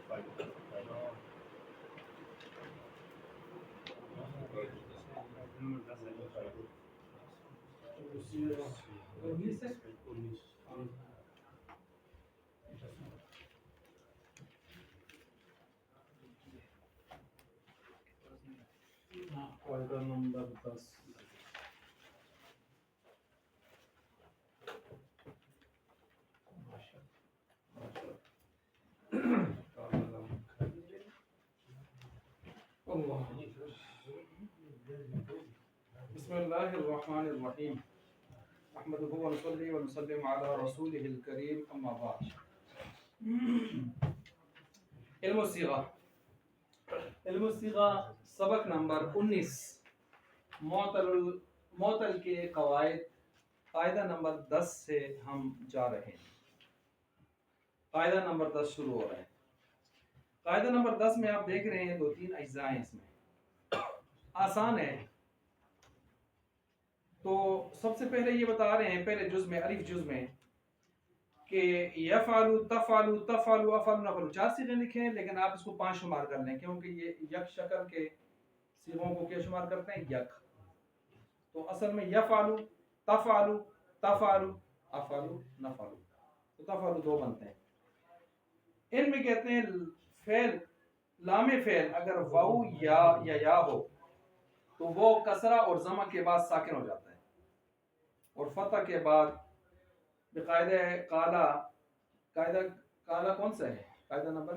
قاعدہ نمبر 10 بسم اللہ الرحمن الرحیم احمدہ ونصلی ونسلم علی رسولہ الکریم اما بعد. علم الصیغہ سبق نمبر 19 معطل کے قواعد قاعدہ نمبر 10 سے ہم جا رہے ہیں. قاعدہ نمبر 10 شروع ہو رہا ہے. قاعدہ نمبر 10 میں آپ دیکھ رہے ہیں 2-3 اجزاء ہیں. اس میں آسان ہے. تو سب سے پہلے یہ بتا رہے ہیں پہلے جز میں الف جز میں کہ یفعل تفعل تفعل افعل نفعل 4 صیغے لکھے ہیں، لیکن آپ اس کو 5 شمار کر لیں کیونکہ یہ یک شکل کے صیغوں کو کیا شمار کرتے ہیں؟ یک. تو اصل میں یفعل تفعل تفعل افعل نفعل، تو تفعل 2 بنتے ہیں. ان میں کہتے ہیں فعل لام فعل اگر واو یا ہو تو وہ کسرہ اور ضمہ کے بعد ساکن ہو جاتا ہے، اور فتح کے بعد بقاعدہ قاعدہ کون سا ہے؟ قاعدہ نمبر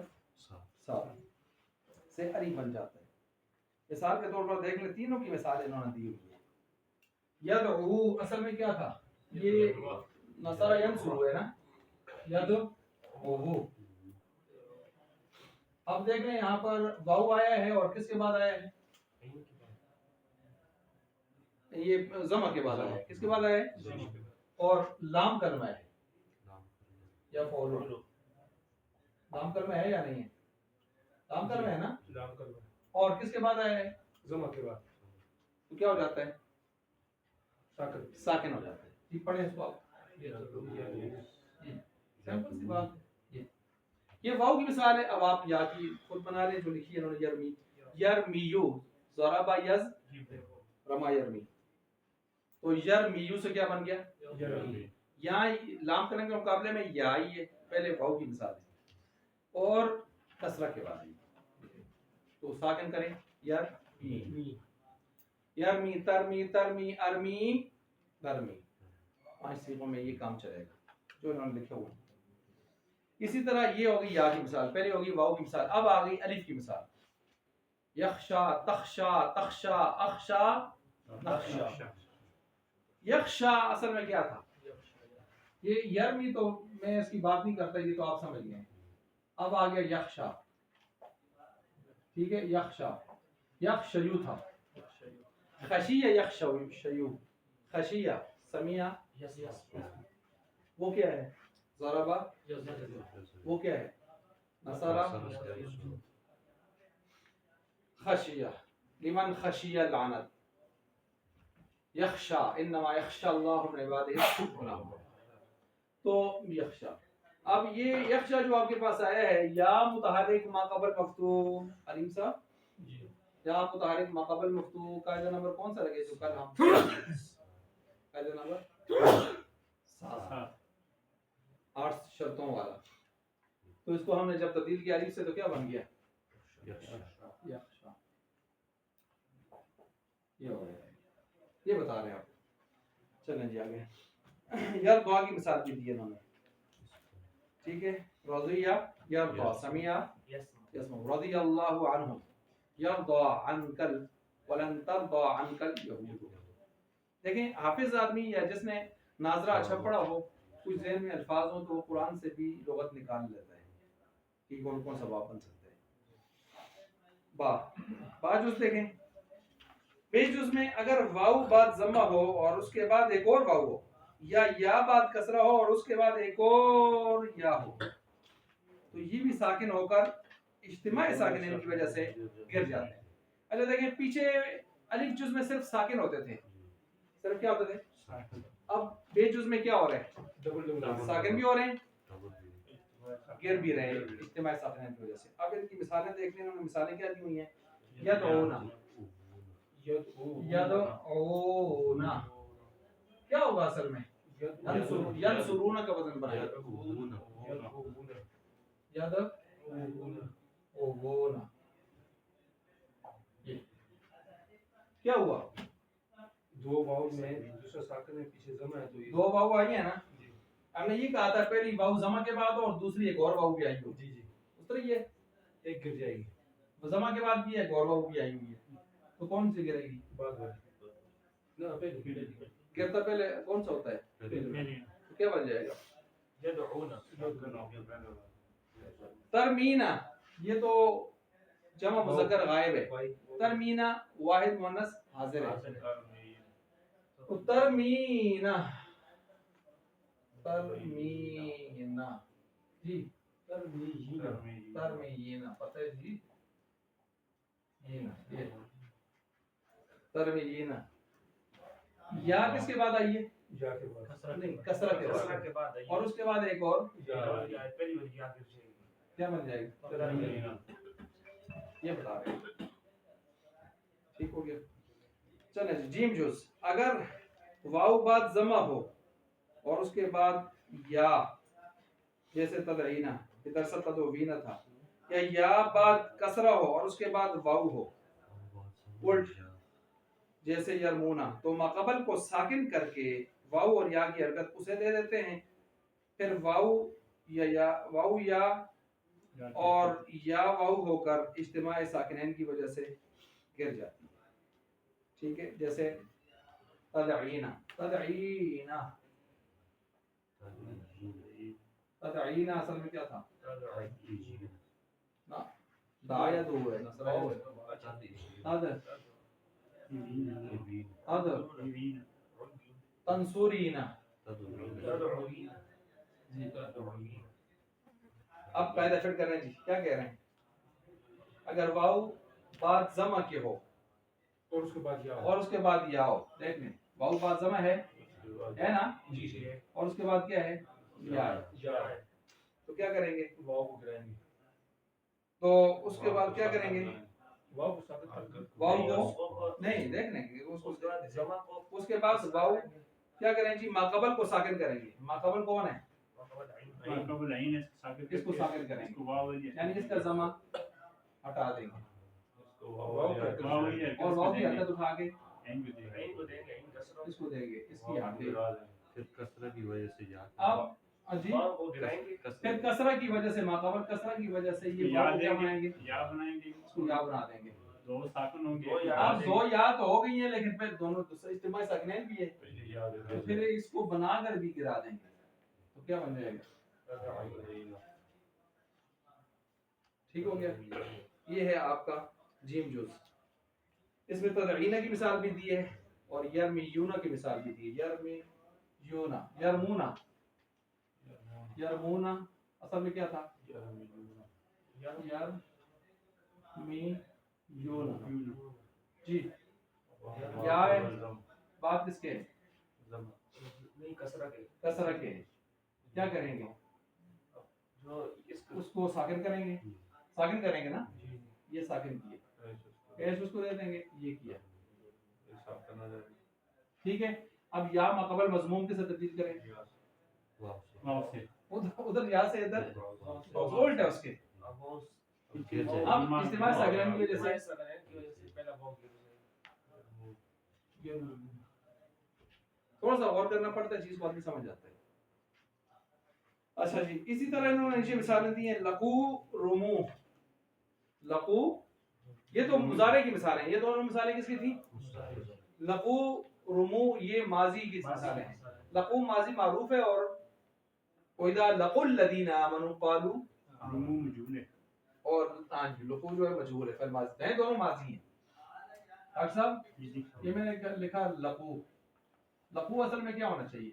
7 سے الف بن جاتا ہے. مثال کے طور پر دیکھ لیں، تینوں کی مثال انہوں نے دی ہوئی ہے. یدعو اصل میں کیا تھا؟ یہ نصر ینصر ہے نا، یدعو. اب دیکھ لیں یہاں پر واو آیا ہے اور کس کے بعد آیا ہے؟ یہ ضمہ کے بعد آیا ہے. کس کے بعد آیا ہے؟ اور لام کلمہ ہے یا فعول. لام کلمہ ہے یا نہیں ہے؟ لام کلمہ ہے نا. اور کس کے بعد آیا ہے؟ ضمہ کے بعد. تو کیا ہو جاتا ہے؟ ساکن ہو جاتا ہے. ٹھیک پڑھیں اس کو آپ. سمپل سی بات ہے. یہ واو کی مثال ہے. اب آپ یا کی خود بنا لیں جو لکھی ہے انہوں نے. یرمی یرمیو ضربا یز رما یرمی. تو یرمیو سے کیا بن گیا؟ یہاں لام کرنے کے مقابلے میں یا ہی ہے. پہلے واو کی مثال ہے اور کسرہ کے بعد ہے. تو ساکن کریں یرمی یرمی ترمی ترمی ارمی درمی. 5 صیغوں میں یہ کام چلے گا جو انہوں نے لکھا ہوا. اسی طرح یہ ہوگی یا کی مثال، پہلے ہوگی واو کی مثال. اب آ گئی الف کی مثال. یخشا تخشا تخشا اخشا نخشا. یخشا اصل میں کیا تھا؟ یہ یرمی تو میں اس کی بات نہیں کرتا، یہ تو آپ سمجھ گئے. اب آ گیا یخشا. ٹھیک ہے. یخشا یخشیو تھا. خشیہ یخشیو خشیہ سمیہ وہ کیا ہے؟ ضربہ وہ کیا ہے؟ نصرہ. خشیہ لمن خشیہ لعنت. یخشا انما یخشا اللہ من عبادہ العلماء. تو یخشا. اب یہ یخشا جو آپ کے پاس آیا ہے یا متحرک ما قبل مفتوح علیم صاحب یا متحرک ما قبل مفتوح قاعدہ نمبر کون سا لگے جو کل ہم قاعدہ نمبر 8 شرطوں والا. تو اس کو ہم نے جب تبدیل کیا الف سے تو کیا بن گیا؟ یخشا. یہ ہو گیا. یہ بتا رہے ہیں آپ. چلیں جی آگے. یار دعا کی مثال بھی دی انہوں نے. ٹھیک ہے. رضیہ یرضا سمیع یسمع. رضی اللہ عنہم یرضا عنکل ولن ترضى عنک اليہود. دیکھیں حافظ آدمی یا جس نے ناظرہ اچھا پڑھا ہو، کچھ ذہن میں الفاظ ہوں تو وہ قرآن سے بھی لغت نکال لیتا ہے کہ کون کون سا باب بن سکتے ہیں. با جز دیکھیں. بے جز میں اگر واو بعد ضمہ ہو اور اس کے بعد ایک اور واو ہو، یا بعد کسرہ ہو اور اس کے بعد ایک اور یا ہو، تو یہ بھی ساکن ہو کر اجتماع ساکنین کی وجہ سے گر جاتے ہیں. اچھا دیکھیں پیچھے الف جز میں صرف ساکن ہوتے تھے. صرف کیا ہوتے تھے؟ اب بے جز میں کیا ہو رہے ہیں؟ ساکن بھی ہو رہے ہیں گر بھی رہے اجتماع ساکنین کی وجہ سے. اب ان کی مثالیں دیکھ لیں. انہوں نے مثالیں کیا دی ہوئی ہیں؟ یدعونا، یدعونا کیا ہوگا اصل میں؟ ینصرون کا وزن بنائے یدعونا. کیا ہوا؟ دو واو میں دوسرا ساکن ہے پیچھے زمہ ہے تو یہ دو واو آئی ہیں نا. ہم نے یہ کہا تھا پہلی واو زمہ کے بعد اور دوسری ایک اور واو بھی آئی ہو. جی جی اس طرح یہ ایک گر جائے گی زمہ کے بعد بھی ایک اور واو بھی آئی ہوئی ہے. تو کون سی گرے گی؟ بعد میں نہ پہلے گرتا پہلے کون سا ہوتا ہے؟ تو کیا بن جائے گا؟ ترمینا. یہ تو جمع مذکر غائب ہے. ترمینا واحد مؤنث حاضر ہے. تو ترمینا، ترمینا جی ترمینا پتہ ہے جی. ترمینا یا کس کے بعد آئی ہے؟ یا کے بعد نہیں، کسرہ کے بعد. اور اس کے بعد ایک اور کیا بن جائے گا؟ یہ بتا رہے ہیں. ٹھیک ہو گیا. چلیں جی. جیم جز. اگر واو بعد ضمہ ہو اور اس کے بعد یا، جیسے تدعینا کہ درصد تدعوینا تھا، یا بعد کسرہ ہو اور اس کے بعد واو ہو، الٹ جیسے یرمونا، تو ماقبل کو ساکن کر کے واو اور یا کی حرکت اسے دے دیتے ہیں. پھر واو یا اور یا واو ہو کر اجتماع ساکنین کی وجہ سے گر جاتی ہے. ٹھیک ہے. جیسے تدعینا، تدعینا تدعینا اصل میں کیا تھا؟ دعا یا دو ہے نصرہ ہے. تنصرینا. اب قاعدہ فٹ کر رہے ہیں جی. کیا کہہ رہے ہیں؟ اگر واو بعد ضمہ کے ہو اور اس کے بعد یا اور اس کے بعد یا ہو، دیکھ لیں واو بعد ضمہ ہے نا، جی اور اس کے بعد کیا ہے؟ یا ہے. تو کیا کریں گے؟ واو کو گرائیں گے. تو اس کے بعد کیا کریں گے؟ واو کو ثابت کر واو کو نہیں دیکھ لیں گے. اس کے بعد واو کیا کریں جی؟ ماقبل کو ساکن کریں گے. ماقبل کون ہے؟ اس کو ساکن کریں گے، یعنی اس کا ضمہ ہٹا دیں گے اور واو کی حرکت اٹھا کے اس کو دیں گے. اس کی حرکت پھر کسرہ کی وجہ سے یا اب جی پھر کسرہ کی وجہ سے ماقبل کسرہ کی وجہ سے یہ واو کیا بنائیں گے؟ اس کو یا بنا دیں گے. اب دو یا تو ہو گئی ہیں لیکن پھر دونوں اجتماع ساکنین بھی ہے تو پھر اس کو بنا کر بھی گرا دیں گے. تو کیا بن جائے گا؟ ٹھیک ہو گیا. یہ ہے آپ کا جیم جز. اس میں تدعینا کی مثال بھی دی ہے اور یرمیونا کی مثال بھی دی ہے. یرمیونا، یرمونا، یرمونا اصل میں کیا تھا؟ یرمیونا جی. یا ہے بات کس کے ہے؟ کسرہ کے ہے. کیا کریں گے؟ اس کو ساکن کریں گے. ساکن کریں گے نا. یہ ساکن کیے پیش اس کو دے دیں گے. یہ کیا. ٹھیک ہے. اب یا ماقبل مضموم کے ساتھ تبدیل کریں. ادھر یا سے ادھر الٹ ہے اس کے. اب اجتماع ساکنین کی وجہ سے تھوڑا سا غور کرنا پڑتا ہے، چیز کو آدمی سمجھ جاتا ہے. اچھا جی. اسی طرح انہوں نے نیچے مثالیں دی ہیں. لقو رمو، لقو یہ تو مضارع کی مثالیں ہیں. یہ دونوں مثالیں کس کی تھیں؟ لقو رمو یہ ماضی کی مثالیں ہیں. لقو ماضی معروف ہے اور وَإِذَا لَقُوا الَّذِينَ آمَنُوا قَالُوا اور لقو جو ہے مجہول ہے، فعل ماضی ہیں. دونوں ماضی ہیں. ڈاکٹر صاحب یہ میں نے لکھا لقو. لقو اصل میں کیا ہونا چاہیے؟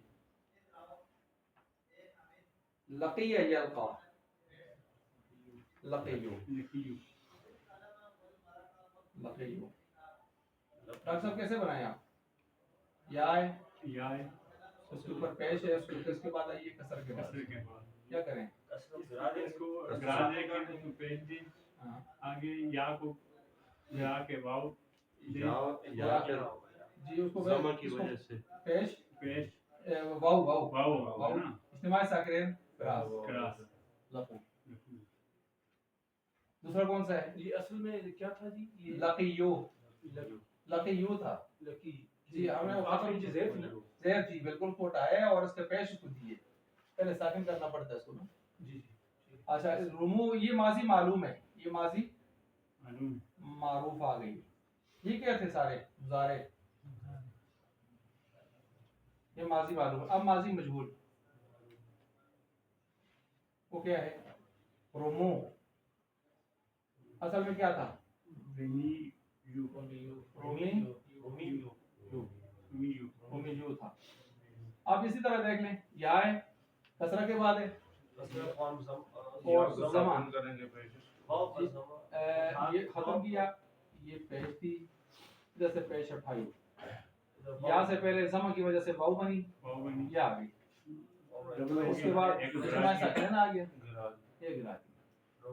لقی یلقا، لقیو، لقیو. ڈاکٹر صاحب کیسے بنائیں آپ؟ یا ہے، اس کے اوپر پیش ہے، اس کے بعد آئیے کسر کے بعد. کیا کریں؟ اس کو گرا دے کے اس کو پیش دی ہاں آگے یا کو گرا کے واو یا جی اس کو زما کی وجہ سے پیش پیش واو واو واو واو نا اجتماع ساکرین کراس کراس لقو دوسرا کون سا ہے؟ یہ اصل میں کیا تھا جی؟ یہ لقیو لقیو تھا لکی جی ہم نے آخر نیچے زیر تھی نا؟ زیر جی بالکل کوٹ آیا ہے اور اس کے پیش اس کو دیے پہلے ساکن کرنا پڑتا ہے اس کو نا جی جی اچھا رمو یہ ماضی معلوم ہے یہ ماضی معلوم معروف آ گئی یہ کیا تھے سارے مضارع یہ ماضی معلوم ہے اب ماضی مجہول وہ کیا ہے رمو اصل میں کیا تھا رمی یو رومی یو رومیو تھا آپ اسی طرح دیکھ لیں یا ہے کسرہ کے بعد ہے اور زمان یہ ختم کیا یہ پیش تھی ادھر سے پیش اٹھائی یا سے پہلے زمان کی وجہ سے واو بنی واو بنی یا آ گئی اس کے بعد اجتماع ساکن آ گیا یہ گرا دیا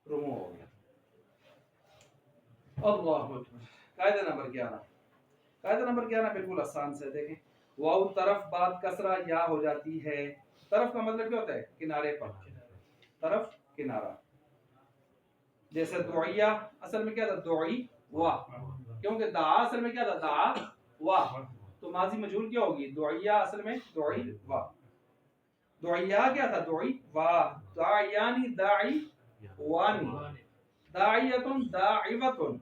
رمو ہو گیا اللہ اکبر قاعدہ نمبر 11 قاعدہ نمبر 11 بالکل آسان سے دیکھیں واو طرف بعد کسرہ یا ہو جاتی ہے طرف کا مطلب کیا ہوتا ہے کنارے پر طرف کنارہ جیسے دعیہ اصل میں کیا تھا دعی وا کیونکہ دعا اصل میں کیا تھا دعا وا تو ماضی مجہول کیا ہوگی دعیہ اصل میں دعی وا دعیہ کیا تھا دعی وا دعیانی داعی وانی داعیتن داعیوتن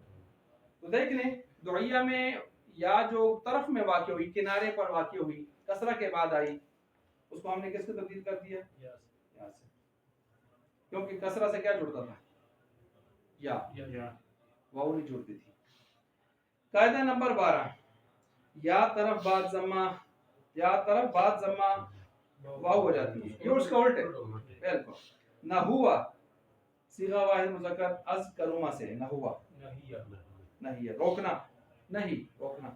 تو دیکھ لیں دعیہ میں یا جو طرف میں واقع ہوئی کنارے پر واقع ہوئی کسرہ کے بعد آئی اس کو ہم نے کس سے تبدیل کر دیا یا سے کیونکہ کسرہ سے کیا جڑتا تھا یا واو نہیں جڑتی تھی قاعدہ نمبر 12 یا طرف بعد ضمہ یا طرف بعد ضمہ واو ہو جاتی ہے یہ اس کا الٹ ہے بالکل نہ ہوا صیغہ واحد مذکر از کروما سے نہ ہوا نہیں ہے روکنا نہیں روکنا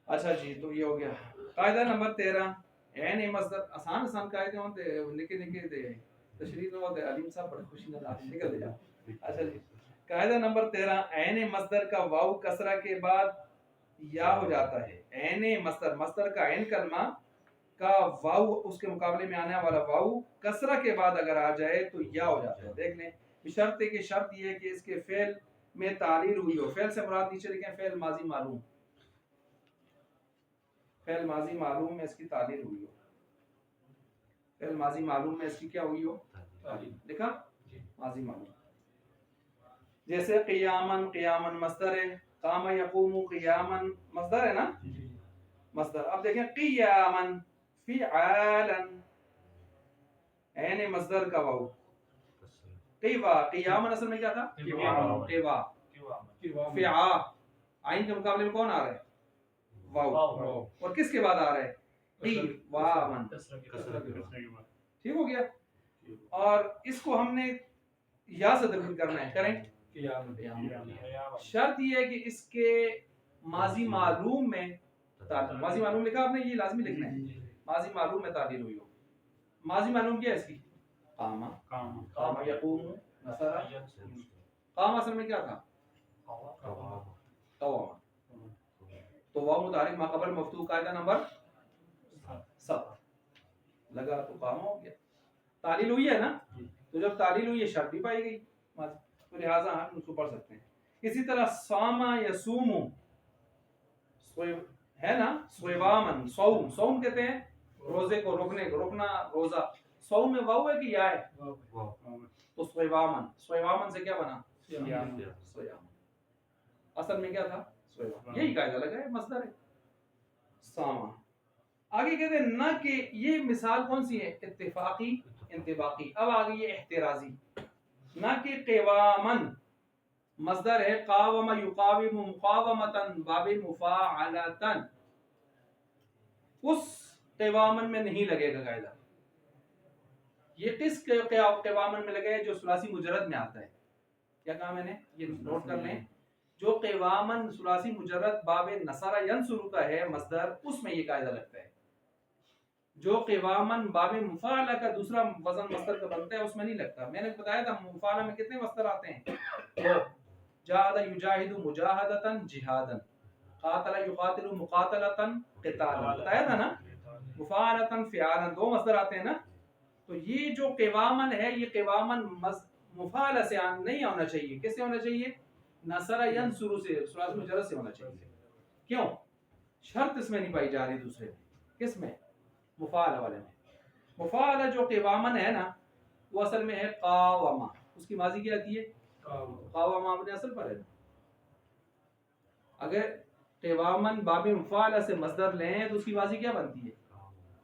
اچھا جی تو یہ ہو گیا قاعدہ نمبر 13 عین مصدر آسان قاعدے ہوتے نکے نکے دے تشریح نہ ہوتے علیم صاحب بڑے خوشی نہ نکل جا اچھا جی قاعدہ نمبر 13 عین مصدر کا واو کسرہ کے بعد یا ہو جاتا ہے عین مصدر کا عین کلمہ کا واو اس کے مقابلے میں آنے والا واو کسرہ کے بعد اگر آ جائے تو یا ہو جاتا ہے دیکھ لیں بشرط ہے کہ شرط یہ ہے کہ اس کے فعل میں تعلیل ہوئی ہو فعل سے مراد نیچے لکھیں فعل ماضی معلوم فعل ماضی معلوم میں اس کی تعلیل ہوئی ہو فعل ماضی معلوم میں اس کی کیا ہوئی ہو تعلیل لکھا ماضی معلوم جیسے قیامن قیامن مصدر ہے قام یقوم قیامن مصدر ہے نا مصدر اب دیکھیں قیامن فعالا عین مصدر کا واو قیوا قیامن اصل میں کیا تھا قیوا فعا عین کے مقابلے میں کون آ رہا ہے واو اور کس کے بعد آ رہا ہے قیوامن ٹھیک ہو گیا اور اس کو ہم نے یا سے تبدیل کرنا ہے کریں شرط یہ ہے کہ اس کے ماضی معلوم میں ماضی معلوم لکھا آپ نے یہ لازمی لکھنا ہے ماضی معلوم میں تعدیل ہوئی ہو ماضی معلوم کیا ہے اس کی قام یقوم قام اصل میں کیا تھا قوام تو واو متحرک ما قبل مفتوح قاعدہ نمبر 7 لگا تو قام ہو گیا تعلیل ہوئی ہے نا تو جب تعلیل ہوئی ہے شرط بھی پائی گئی تو لہٰذا ہم اس کو پڑھ سکتے ہیں اسی طرح صاما یصوم ہے نا صوامن صوم صوم کہتے ہیں روزے کو روکنے کو روکنا روزہ صوم میں واو ہے کہ یا ہے تو صوامن صوامن سے کیا بنا صیام اصل میں کیا تھا صوام یہی قاعدہ لگا ہے مصدر ہے صاما آگے کہتے ہیں نہ کہ یہ مثال کون سی ہے اتفاقی انطباقی اب آگے یہ احترازی نہ کہ قوامن مصدر ہے قاوم یقاوم مقاومتن باب مفاعلتن اس قوامن میں نہیں لگے گا قاعدہ یہ کس قوامن میں لگے جو ثلاثی مجرد میں آتا ہے کیا کہا میں نے یہ نوٹ کر لیں جو قوامن ثلاثی مجرد باب نصر ینصر کا ہے مصدر اس میں یہ قاعدہ لگتا ہے جو قوامن باب مفاعلہ کا دوسرا وزن مصدر کا بنتا ہے اس میں نہیں لگتا. میں نے بتایا تھا مفاعلہ میں کتنے مصدر آتے ہیں؟ دو. جاہد یجاہد مجاہدتن جہادن، قاتل یقاتل مقاتلتن قتالا، بتایا تھا نا. مفاعلتن فعالن، دو مصدر آتے ہیں نا. تو یہ جو قوامن ہے یہ قوامن مفاعلہ سے نہیں ہونا چاہیے. کس سے ہونا چاہیے؟ نصر ینصر سے، ثلاثی مجرد سے ہونا چاہیے. کیوں؟ شرط اس میں نہیں پائی جا رہی دوسرے میں. کس میں؟ مفاعلہ والے میں. مفاعلہ جو قوامن ہے نا وہ اصل میں ہے قاوما. اس کی ماضی کیا آتی ہے؟ قاوما. اپنے اصل پر ہے. اگر قوامن باب مفاعلہ سے مصدر لیں تو اس کی ماضی کیا بنتی ہے؟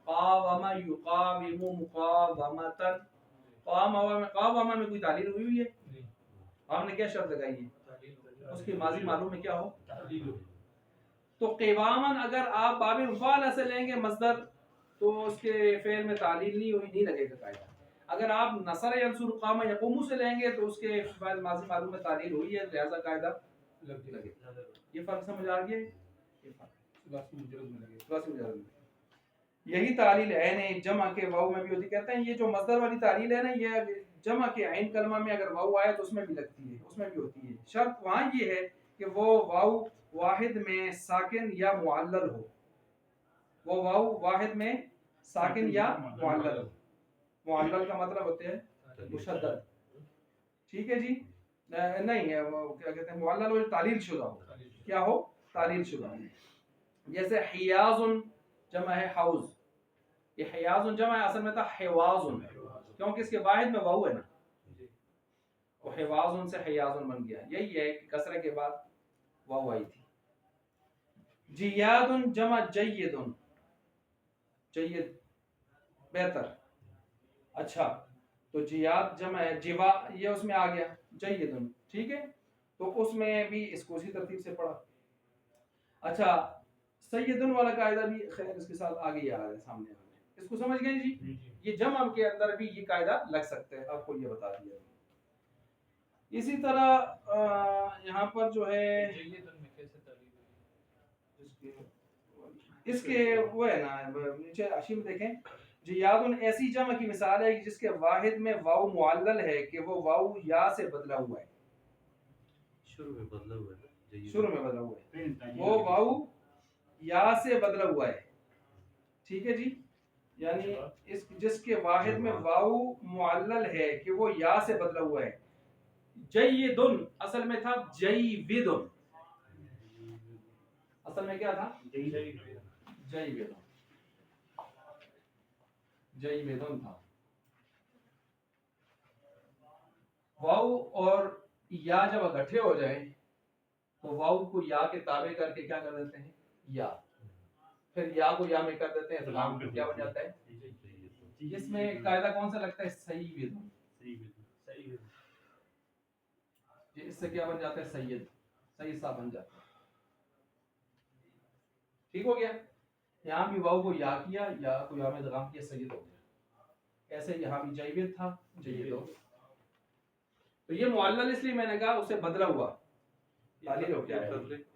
قاوما یقاوم مقاومتن. قاوما میں کوئی تعلیل ہوئی ہے؟ ہم نے کیا شرط لگائی ہے؟ اس کی ماضی معلوم ہے کیا ہو؟ تو قوامن اگر آپ باب مفاعلہ سے لیں گے مصدر تو اس کے فعل میں تعلیل نہیں ہوئی، نہیں لگے گا قاعدہ. اگر آپ نصر ینصر قام یقوم سے لیں گے تو اس کے فعل ماضی معلوم میں تعلیل ہوئی ہے، لہذا قاعدہ لگے. یہ فرق سمجھ آ گیا؟ یہ فرق ثلاثی مجرد میں لگے. ثلاثی مجرد میں یہی تعلیل عین ہے. جمع کے واو میں بھی ہوتی. کہتے ہیں یہ جو مصدر والی تعلیل ہے نا یہ جمع کے عین کلمہ میں اگر واو آئے تو اس میں بھی لگتی ہے، اس میں بھی ہوتی ہے. شرط وہاں یہ ہے کہ وہ واو واحد میں ساکن یا معلل ہو. وہ واو واحد میں ساکن یا معلل ہو. معلل کا مطلب ہوتے ہیں مشدد. ٹھیک ہے جی. نہیں ہے وہ کیا کہتے ہیں معلل ہو تعلیل شدہ ہو. کیا ہو؟ تعلیل شدہ ہو. جیسے حیاض جمع ہے حوض. یہ حیاض جمع ہے، اصل میں تھا حواض، کیونکہ اس کے واحد میں واو ہے نا. وہ حواض سے حیاض بن گیا. یہی ہے کہ کسرہ کے بعد واو آئی تھی. جیاد جمع جید. جید بہتر. اچھا تو جیاد جمع ہے جوا، یہ اس میں آ گیا جید. ٹھیک ہے. تو اس میں بھی اس کو اسی ترتیب سے پڑھا. اچھا سیدن والا قاعدہ بھی خیر اس کے ساتھ آگے آ رہا ہے سامنے. اس کو سمجھ گئے جی؟ یہ جمع کے اندر بھی یہ قاعدہ لگ سکتا ہے. آپ کو یہ بتا دیا. اسی طرح یہاں پر جو ہے اس کے وہ ہے نا نیچے حاشیے میں دیکھیں. جیاد ایسی جمع کی مثال ہے جس کے واحد میں واو معلل ہے کہ وہ واو یا سے بدلا ہوا ہے. شروع میں بدلا ہوا ہے. شروع میں بدلا ہوا ہے. وہ واو یا سے بدلا ہوا ہے. ٹھیک ہے جی. یعنی اس جس کے واحد میں واو معلل ہے کہ وہ یا سے بدلا ہوا ہے. جیدن اصل میں تھا جیودن. اصل میں کیا تھا؟ جیودن. جیودن تھا. واو اور یا جب اکٹھے ہو جائیں تو واو کو یا کے تابع کر کے کیا کر دیتے ہیں؟ یا. پھر یا کو یا میں کر دیتے ہیں ادغام. کیا بن جاتا ہے؟ اس میں قاعدہ کون سا لگتا ہے؟ سیدن. اس سے کیا بن جاتا ہے؟ سید. سید صاحب بن جاتا ہے. ٹھیک ہو گیا. یہاں بھی واو کو یا کیا، یا کو یا میں ادغام کیا، سید ہو گیا. ایسے یہاں بھی جیود تھا جید ہو. تو یہ معلل اس لیے میں نے کہا اسے بدلا ہوا. تعلیل ہو کیا ہے؟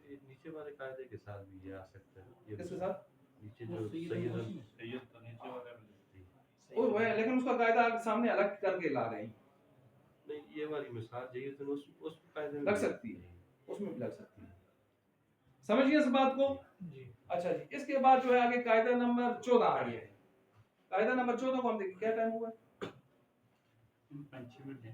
نیچے والے قاعدے کے ساتھ بھی یہ آ سکتا ہے. کس کے ساتھ؟ نیچے جو سید تو نیچے والا وہ ہے لیکن اس کا قاعدہ آپ سامنے الگ کر کے لا رہے ہیں. نہیں یہ والی مثال جیود اس قاعدے میں لگ سکتی ہے، اس میں بھی لگ سکتی ہے. سمجھ گئے اس بات کو؟ اچھا جی. اس کے بعد جو ہے آگے قاعدہ نمبر 14 آ گیا ہے. قاعدہ نمبر 14 کو ہم دیکھیں. کیا ٹائم ہوا ہے؟ 5 منٹ ہے.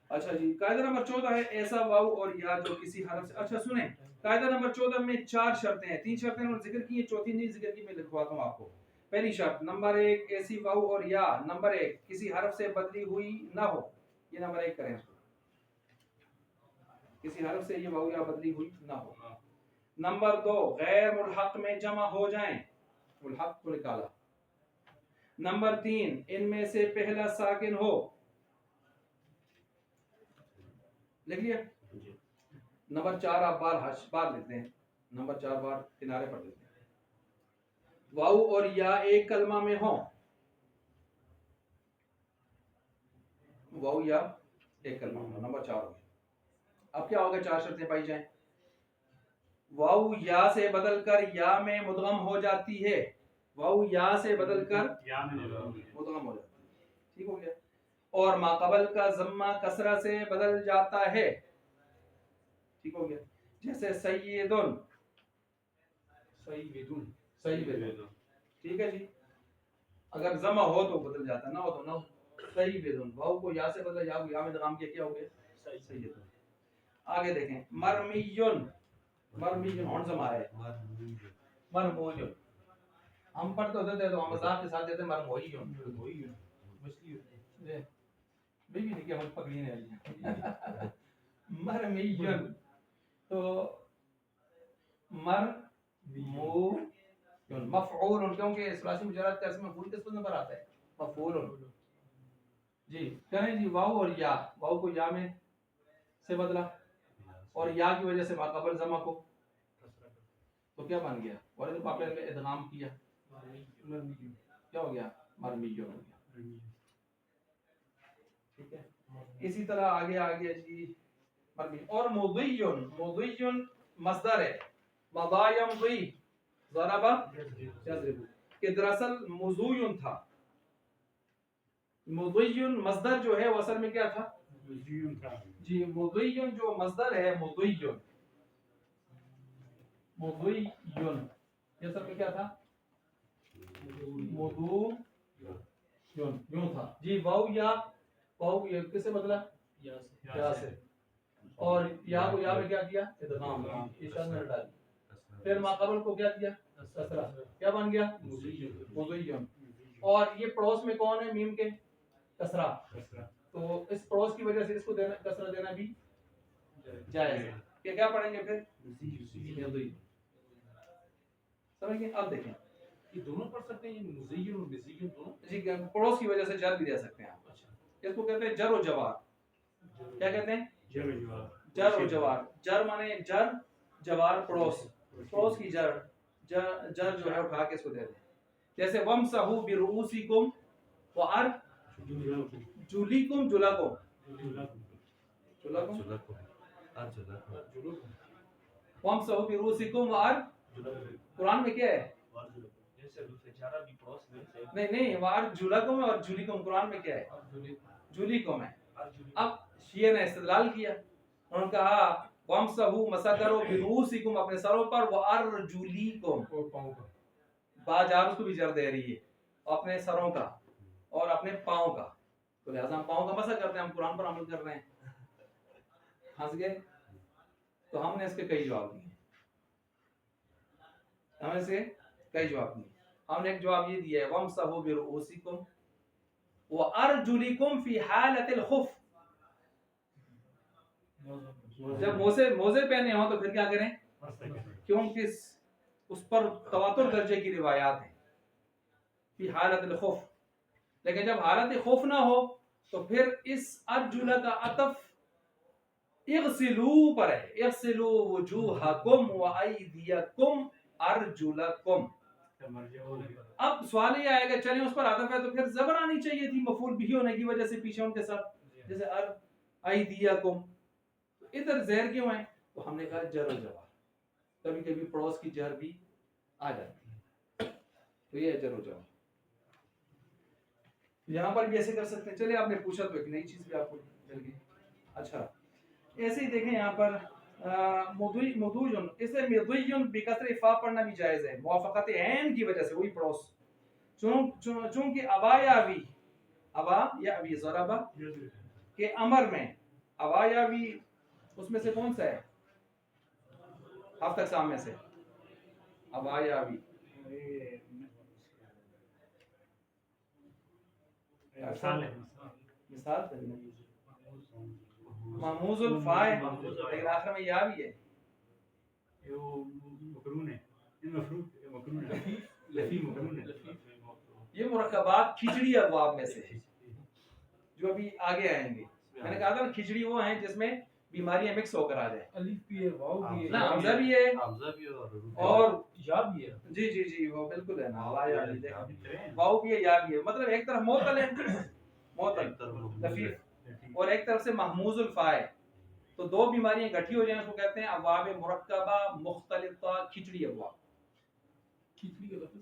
اچھا جی. قاعدہ نمبر 14 ہے ایسا واو اور یا جو کسی حرف سے. اچھا سنیں قاعدہ نمبر 14 میں 4 شرطیں ہیں. 3 شرطیں انہوں نے ذکر کی ہیں، چوتھی نہیں ذکر کی. میں لکھواتا ہوں آپ کو. پہلی شرط نمبر 1 ایسی واو اور یا. نمبر 1 کسی حرف سے بدلی ہوئی نہ ہو. یہ نمبر 1 کریں. کسی حرف سے یہ واو یا بدلی ہوئی نہ ہو. نمبر 2 غیر ملحق میں جمع ہو جائیں. ملحق کو نکالا. نمبر 3 ان میں سے پہلا ساکن ہو. لکھ لیا. نمبر 4 آپ بار لکھتے ہیں. نمبر 4 بار کنارے پر لکھتے ہیں. واو اور یا ایک کلمہ میں ہوں. واو یا ایک کلمہ میں. نمبر 4 ہو. اب کیا ہوگا؟ 4 شرطیں پائی جائیں. واو یا سے بدل کر یا میں مدغم ہو جاتی ہے. واو یا سے بدل کر یا میں مدغم ہو جاتا ہے. ٹھیک ہو گیا. اور ما قبل کا ضمہ کسرہ سے بدل جاتا ہے. ٹھیک ہو گیا. جیسے سیدن سیدون سیدن. ٹھیک ہے جی. اگر ضمہ ہو تو بدل جاتا، نہ ہو تو نہ ہو. سیدن واو کو یا سے بدلا، یا کو یا میں ادغام کیا، کیا ہو گیا سیدن. آگے دیکھیں مرمیون. مرمیون ہون ضمہ ہے. مرمویون ہم پڑھتے ہوتے تھے تو ہم مذاق کے ساتھ دیتے مرمویون. بیوی نے کیا ہم پکڑی نہیں آئی. مرمیون تو مرمویون مفعول، کیونکہ ثلاثی مجرد کا اسم مفعول کس نمبر آتا ہے؟ مفعول. جی کریں جی. واو اور یا، واو کو یا میں سے بدلا اور یا کی وجہ سے ما قبل ضمہ کو، تو کیا بن گیا؟ ورد پاپے میں ادغام کیا، کیا ہو گیا؟ مرمیون ہو گیا. ٹھیک ہے. اسی طرح آگے آگے جی مرمی. اور مضیون. مضیون مصدر ہے. مضا یمضی ضرب یضرب، کہ دراصل مضیون تھا. مضیون مصدر جو ہے وہ اصل میں کیا تھا؟ جی مضیون جو مصدر ہے مضیون، مضیون یہ اصل میں کیا تھا؟ مضیون یوں تھا. جی واو یا، واو یہ کس سے بدلا؟ یا سے. اور یا کو یا میں کیا کیا؟ ادغام. اشارہ میں ڈال. پھر ما قبل کو کیا کیا؟ کسرہ. کیا بن گیا؟ مضیون. اور یہ پڑوس میں کون ہے میم کے؟ کسرہ. تو اس پڑوس کی وجہ سے اس کو دینا کسرہ دینا بھی جائز ہے. کہ کیا پڑھیں گے پھر؟ سمجھ گئے؟ اب دیکھیں یہ دونوں پڑھ سکتے ہیں، یہ مزین اور مزین دونوں. جی پڑوس کی وجہ سے جر بھی دے سکتے ہیں آپ. اس کو کہتے ہیں جر و جوار. کیا کہتے ہیں؟ جر و جوار. جر مانے جر، جوار پڑوس. پڑوس کی جر، جر جو ہے اٹھا کے اس کو دے دیں. جیسے ومسحوا برؤوسکم وارجلکم جلکم. ومسحوا برؤوسکم قرآن میں کیا ہے؟ نہیں نہیں وارجلکم اور جلکم قرآن میں کیا ہے؟ جلکم ہے. اب شیعہ نے استدلال کیا، انہوں نے کہا وامسحوا مسح کرو برؤوسکم اپنے سروں پر، وارجلکم با جار اس کو بھی جر دے رہی ہے، اپنے سروں کا اور اپنے پاؤں کا. تو لہٰذا ہم پاؤں کا مسح کرتے ہیں، ہم قرآن پر عمل کر رہے ہیں. ہنس گئے؟ تو ہم نے اس کے کئی جواب دیے. ہم نے اس کے کئی جواب دیے. ہم نے ایک جواب یہ دیا ہے وامسحوا برؤوسکم وارجلکم فی حالۃ الخف. جب موزے پہنے ہوں تو پھر کیا کریں؟ کیونکہ اس پر تواتر درجے کی روایات ہیں فی حالت الخوف. لیکن جب حالت خوف نہ ہو تو پھر اس ارجل کا عطف اغسلوا پر ہے. اغسلوا وجوہکم وایدیکم ارجلکم. اب سوال یہ آئے گا چلیں اس پر عطف ہے تو پھر زبر آنی چاہیے تھی مفعول بھی ہونے کی وجہ سے پیچھے ان کے ساتھ، جیسے ایدیکم. ادھر زہر کیوں ہے؟ تو ہم نے کہا جر و جوار. کبھی کبھی پڑوس کی جر بھی آ جاتی ہے، تو یہ جر و جوار. یہاں پر بھی ایسے کر سکتے ہیں. چلے آپ نے پوچھا تو ایک نئی چیز بھی آپ کو مل گئی. اچھا ایسے ہی دیکھیں یہاں پر مدوجن، اسے مدوجن بکسر فا پڑھنا بھی جائز ہے موافقت عین کی وجہ سے. وہی پڑوس چونکہ ابا یا ابی ضربہ کے امر میں ابا یا ابی اس میں سے کون سا ہے؟ ہفت اقسام میں سے ابا یا ابی. مثال محموز الفائے لیکن آخر میں یا بھی ہے. یہ مرکبات کھچڑی ابواب میں سے جو ابھی آگے آئیں گے. میں نے کہا تھا نا کھچڑی وہ ہیں جس میں بیماریاں مکس ہو کر آ جائیں. الف بھی ہے، واو بھی ہے، نا حمزہ بھی ہے اور یا بھی ہے. جی جی جی وہ بالکل ہے نا. واو بھی ہے یا بھی ہے. مطلب ایک طرف معطل ہے، معطل لفیف، اور ایک طرف سے محموز الفائے. تو دو بیماریاں گٹھی ہو جائیں اس کو کہتے ہیں ابواب مرکبہ مختلطہ کھچڑی ابواب. کھچڑی کا لفظ ہے.